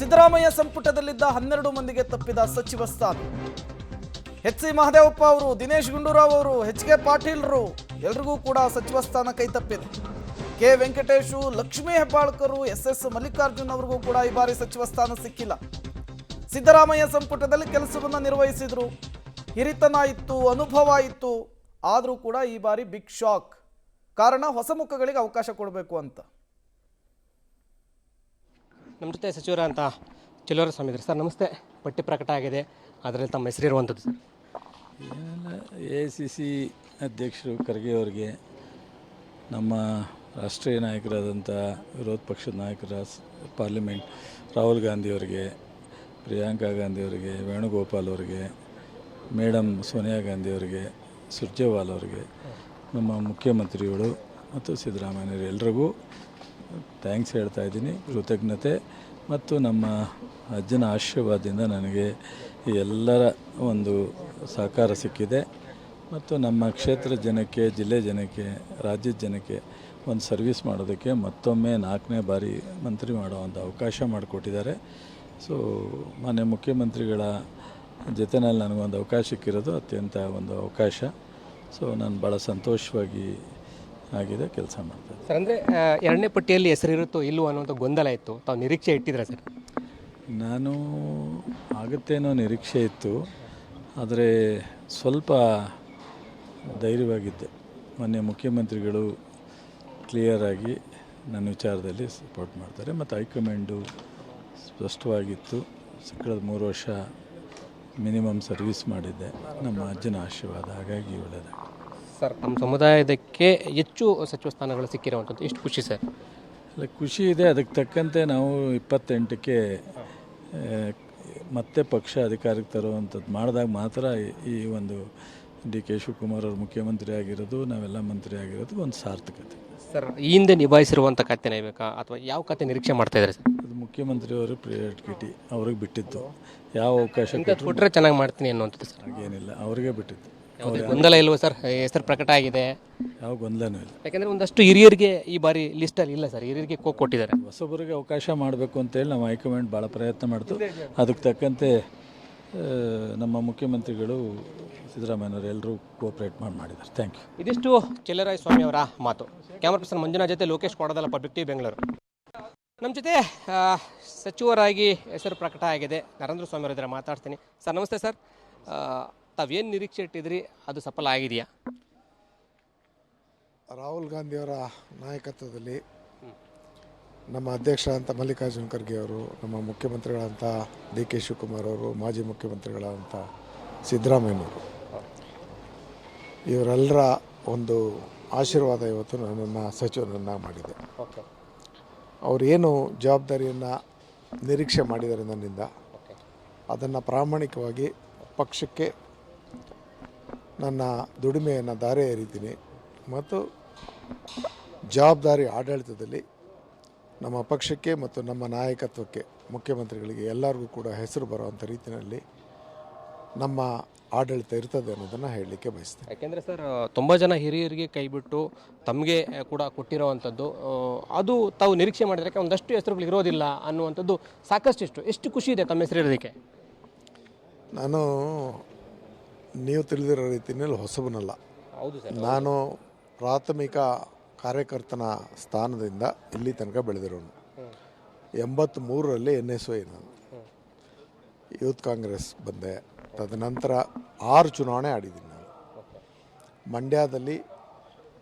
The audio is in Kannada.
ಸಿದ್ದರಾಮಯ್ಯ ಸಂಪುಟದಲ್ಲಿದ್ದ 12 ಮಂದಿಗೆ ತಪ್ಪಿದ ಸಚಿವ ಸ್ಥಾನ. ಎಚ್.ಸಿ. ಮಹದೇವಪ್ಪ ಅವರು, ದಿನೇಶ್ ಗುಂಡೂರಾವ್ ಅವರು, ಎಚ್.ಕೆ. ಪಾಟೀಲ್ರು ಎಲ್ರಿಗೂ ಕೂಡ ಸಚಿವ ಸ್ಥಾನ ಕೈ ತಪ್ಪಿದೆ. ಕೆ. ವೆಂಕಟೇಶು, ಲಕ್ಷ್ಮೀ ಹೆಬ್ಬಾಳ್ಕರು, ಎಸ್ ಮಲ್ಲಿಕಾರ್ಜುನ್ ಅವರಿಗೂ ಕೂಡ ಈ ಬಾರಿ ಸಚಿವ ಸ್ಥಾನ ಸಿಕ್ಕಿಲ್ಲ. ಸಿದ್ದರಾಮಯ್ಯ ಸಂಪುಟದಲ್ಲಿ ಕೆಲಸವನ್ನು ನಿರ್ವಹಿಸಿದ್ರು, ಹಿರಿತನ ಇತ್ತು, ಅನುಭವ ಇತ್ತು. ಆದರೂ ಕೂಡ ಈ ಬಾರಿ ಬಿಗ್ ಶಾಕ್. ಕಾರಣ ಹೊಸ ಮುಖಗಳಿಗೆ ಅವಕಾಶ ಕೊಡಬೇಕು ಅಂತ. ನಮ್ಮ ಜೊತೆ ಸಚಿವರಂತ ಸ್ವಾಮಿ ಇದ್ದಾರೆ ಸರ್. ನಮಸ್ತೆ. ಪಟ್ಟಿ ಪ್ರಕಟ ಆಗಿದೆ, ಅದರಲ್ಲಿ ತಮ್ಮ ಹೆಸರು ಇರುವಂಥದ್ದು ಸರ್. AICC ಅಧ್ಯಕ್ಷರು ಖರ್ಗೆ ಅವರಿಗೆ, ನಮ್ಮ ರಾಷ್ಟ್ರೀಯ ನಾಯಕರಾದಂಥ ವಿರೋಧ ಪಕ್ಷದ ನಾಯಕರ ಪಾರ್ಲಿಮೆಂಟ್ ರಾಹುಲ್ ಗಾಂಧಿಯವರಿಗೆ, ಪ್ರಿಯಾಂಕಾ ಗಾಂಧಿಯವರಿಗೆ, ವೇಣುಗೋಪಾಲ್ ಅವರಿಗೆ, ಮೇಡಮ್ ಸೋನಿಯಾ ಗಾಂಧಿಯವರಿಗೆ, ಸುರ್ಜೇವಾಲ್ ಅವರಿಗೆ, ನಮ್ಮ ಮುಖ್ಯಮಂತ್ರಿಗಳು ಮತ್ತು ಸಿದ್ದರಾಮಯ್ಯರು ಎಲ್ರಿಗೂ ಥ್ಯಾಂಕ್ಸ್ ಹೇಳ್ತಾ ಇದ್ದೀನಿ, ಕೃತಜ್ಞತೆ. ಮತ್ತು ನಮ್ಮ ಅಜ್ಜನ ಆಶೀರ್ವಾದದಿಂದ ನನಗೆ ಎಲ್ಲರ ಒಂದು ಸಹಕಾರ ಸಿಕ್ಕಿದೆ. ಮತ್ತು ನಮ್ಮ ಕ್ಷೇತ್ರ ಜನಕ್ಕೆ, ಜಿಲ್ಲೆ ಜನಕ್ಕೆ, ರಾಜ್ಯದ ಜನಕ್ಕೆ ಒಂದು ಸರ್ವಿಸ್ ಮಾಡೋದಕ್ಕೆ ಮತ್ತೊಮ್ಮೆ 4ನೇ ಬಾರಿ ಮಂತ್ರಿ ಮಾಡುವಂಥ ಅವಕಾಶ ಮಾಡಿಕೊಟ್ಟಿದ್ದಾರೆ. ಸೊ ಮಾನ್ಯ ಮುಖ್ಯಮಂತ್ರಿಗಳ ಜೊತೆಯಲ್ಲಿ ನನಗೊಂದು ಅವಕಾಶ ಸಿಕ್ಕಿರೋದು ಅತ್ಯಂತ ಒಂದು ಅವಕಾಶ. ಸೊ ನಾನು ಭಾಳ ಸಂತೋಷವಾಗಿ ಆಗಿದೆ ಕೆಲಸ ಮಾಡ್ತಾಯಿದ್ದೆ ಸರ್. ಅಂದರೆ 2ನೇ ಪಟ್ಟಿಯಲ್ಲಿ ಹೆಸರಿರುತ್ತೋ ಇಲ್ಲವೋ ಅನ್ನೋಂಥ ಗೊಂದಲ ಇತ್ತು, ತಾವು ನಿರೀಕ್ಷೆ ಇಟ್ಟಿದ್ರೆ ಸರ್? ನಾನು ಆಗುತ್ತೇನೋ ನಿರೀಕ್ಷೆ ಇತ್ತು, ಆದರೆ ಸ್ವಲ್ಪ ಧೈರ್ಯವಾಗಿದ್ದೆ. ಮಾನ್ಯ ಮುಖ್ಯಮಂತ್ರಿಗಳು ಕ್ಲಿಯರಾಗಿ ನನ್ನ ವಿಚಾರದಲ್ಲಿ ಸಪೋರ್ಟ್ ಮಾಡ್ತಾರೆ ಮತ್ತು ಹೈಕಮಾಂಡು ಸ್ಪಷ್ಟವಾಗಿತ್ತು. ಕಳೆದ 3 ವರ್ಷ ಮಿನಿಮಮ್ ಸರ್ವಿಸ್ ಮಾಡಿದ್ದೆ, ನಮ್ಮ ಅಜ್ಜನ ಆಶೀರ್ವಾದ, ಹಾಗಾಗಿ ಒಳ್ಳೆಯದಾಗಿದೆ ಸರ್. ನಮ್ಮ ಸಮುದಾಯದಕ್ಕೆ ಹೆಚ್ಚು ಸಚಿವ ಸ್ಥಾನಗಳು ಸಿಕ್ಕಿರುವಂಥದ್ದು ಎಷ್ಟು ಖುಷಿ ಸರ್? ಅಲ್ಲ, ಖುಷಿ ಇದೆ. ಅದಕ್ಕೆ ತಕ್ಕಂತೆ ನಾವು 28ಕ್ಕೆ ಮತ್ತೆ ಪಕ್ಷ ಅಧಿಕಾರಕ್ಕೆ ತರುವಂಥದ್ದು ಮಾಡಿದಾಗ ಮಾತ್ರ ಈ ಒಂದು ಡಿ.ಕೆ. ಶಿವಕುಮಾರ್ ಅವರು ಮುಖ್ಯಮಂತ್ರಿ ಆಗಿರೋದು, ನಾವೆಲ್ಲ ಮಂತ್ರಿ ಆಗಿರೋದು ಒಂದು ಸಾರ್ಥಕತೆ ಸರ್. ಈ ಹಿಂದೆ ನಿಭಾಯಿಸಿರುವಂಥ ಖಾತೆನೇ ಬೇಕಾ ಅಥವಾ ಯಾವ ಖಾತೆ ನಿರೀಕ್ಷೆ ಮಾಡ್ತಾ ಇದ್ದಾರೆ ಸರ್? ಅದು ಮುಖ್ಯಮಂತ್ರಿಯವರು ಪ್ರಿಯಾರಿಟಿ ಅವ್ರಿಗೆ ಬಿಟ್ಟಿತ್ತು. ಯಾವ ಅವಕಾಶ ಕೊಟ್ಟರೆ ಚೆನ್ನಾಗಿ ಮಾಡ್ತೀನಿ ಅನ್ನುವಂಥದ್ದು ಸರ್? ಹಾಗೇನಿಲ್ಲ, ಅವ್ರಿಗೆ ಬಿಟ್ಟಿತ್ತು. ಗೊಂದಲ ಇಲ್ವೋ ಸರ್? ಹೆಸರು ಪ್ರಕಟ ಆಗಿದೆ, ಯಾವ ಗೊಂದಲನೂ ಇಲ್ಲ. ಯಾಕೆಂದರೆ ಒಂದಷ್ಟು ಹಿರಿಯರಿಗೆ ಈ ಬಾರಿ ಲಿಸ್ಟಲ್ಲಿ ಇಲ್ಲ ಸರ್, ಹಿರಿಯರಿಗೆ ಕೊಟ್ಟಿದ್ದಾರೆ. ಹೊಸಬರಿಗೆ ಅವಕಾಶ ಮಾಡಬೇಕು ಅಂತೇಳಿ ನಮ್ಮ ಹೈಕಮಾಂಡ್ ಭಾಳ ಪ್ರಯತ್ನ ಮಾಡ್ತು. ಅದಕ್ಕೆ ತಕ್ಕಂತೆ ನಮ್ಮ ಮುಖ್ಯಮಂತ್ರಿಗಳು ಸಿದ್ದರಾಮಯ್ಯನವರು ಎಲ್ಲರೂ ಕೋಆಪ್ರೇಟ್ ಮಾಡಿದ್ದಾರೆ. Thank you. ಇದಿಷ್ಟು ಸ್ವಾಮಿ ಅವರ ಮಾತು. ಕ್ಯಾಮರಾ ಪರ್ಸನ್ ಮಂಜುನಾಥ್ ಜೊತೆ ಲೋಕೇಶ್ ಕೊಡದಲ್ಲ, ಪಬ್ಲಿಕ್ ಟಿವಿ ಬೆಂಗಳೂರು. ನಮ್ಮ ಜೊತೆ ಸಚಿವರಾಗಿ ಹೆಸರು ಪ್ರಕಟ ಆಗಿದೆ ನರೇಂದ್ರ ಸ್ವಾಮಿ ಅವರಿದ್ದಾರೆ, ಮಾತಾಡ್ತೀನಿ. ಸರ್ ನಮಸ್ತೆ ಸರ್. ತಾವೇನು ನಿರೀಕ್ಷೆ ಇಟ್ಟಿದ್ರಿ, ಅದು ಸಫಲ ಆಗಿದೆಯಾ? ರಾಹುಲ್ ಗಾಂಧಿಯವರ ನಾಯಕತ್ವದಲ್ಲಿ ನಮ್ಮ ಅಧ್ಯಕ್ಷರಾದಂಥ ಮಲ್ಲಿಕಾರ್ಜುನ್ ಖರ್ಗೆ ಅವರು, ನಮ್ಮ ಮುಖ್ಯಮಂತ್ರಿಗಳಂಥ ಡಿ.ಕೆ. ಶಿವಕುಮಾರ್ ಅವರು, ಮಾಜಿ ಮುಖ್ಯಮಂತ್ರಿಗಳಾದಂಥ ಸಿದ್ದರಾಮಯ್ಯನವರು, ಇವರೆಲ್ಲರ ಒಂದು ಆಶೀರ್ವಾದ ಇವತ್ತು ನನ್ನನ್ನು ಸಚಿವನನ್ನು ಮಾಡಿದೆ. ಅವರೇನು ಜವಾಬ್ದಾರಿಯನ್ನು ನಿರೀಕ್ಷೆ ಮಾಡಿದ್ದಾರೆ ನನ್ನಿಂದ, ಅದನ್ನು ಪ್ರಾಮಾಣಿಕವಾಗಿ ಪಕ್ಷಕ್ಕೆ ನನ್ನ ದುಡಿಮೆಯನ್ನು ದಾರಿ ಎರಿತೀನಿ ಮತ್ತು ಜವಾಬ್ದಾರಿ ಆಡಳಿತದಲ್ಲಿ ನಮ್ಮ ಪಕ್ಷಕ್ಕೆ ಮತ್ತು ನಮ್ಮ ನಾಯಕತ್ವಕ್ಕೆ, ಮುಖ್ಯಮಂತ್ರಿಗಳಿಗೆ ಎಲ್ಲರಿಗೂ ಕೂಡ ಹೆಸರು ಬರುವಂಥ ರೀತಿಯಲ್ಲಿ ನಮ್ಮ ಆಡಳಿತ ಇರ್ತದೆ ಅನ್ನೋದನ್ನು ಹೇಳಲಿಕ್ಕೆ ಬಯಸ್ತೇನೆ. ಯಾಕೆಂದರೆ ಸರ್, ತುಂಬ ಜನ ಹಿರಿಯರಿಗೆ ಕೈಬಿಟ್ಟು ತಮಗೆ ಕೂಡ ಕೊಟ್ಟಿರೋವಂಥದ್ದು, ಅದು ತಾವು ನಿರೀಕ್ಷೆ ಮಾಡಿದ್ರೆ ಒಂದಷ್ಟು ಹೆಸರುಗಳು ಇರೋದಿಲ್ಲ ಅನ್ನುವಂಥದ್ದು ಸಾಕಷ್ಟು. ಎಷ್ಟು ಖುಷಿ ಇದೆ ತಮ್ಮ ಹೆಸರು ಇರೋದಕ್ಕೆ? ನಾನು ನೀವು ತಿಳಿದಿರೋ ರೀತಿಯಲ್ಲಿ ಹೊಸಬನಲ್ಲ. ಹೌದು ಸರ್. ನಾನು ಪ್ರಾಥಮಿಕ ಕಾರ್ಯಕರ್ತನ ಸ್ಥಾನದಿಂದ ಇಲ್ಲಿ ತನಕ ಬೆಳೆದಿರೋನು. 83ರಲ್ಲಿ NSY ನಾನು ಯೂತ್ ಕಾಂಗ್ರೆಸ್ ಬಂದೆ. ತದನಂತರ 6 ಚುನಾವಣೆ ಆಡಿದ್ದೀನಿ ನಾನು. ಮಂಡ್ಯದಲ್ಲಿ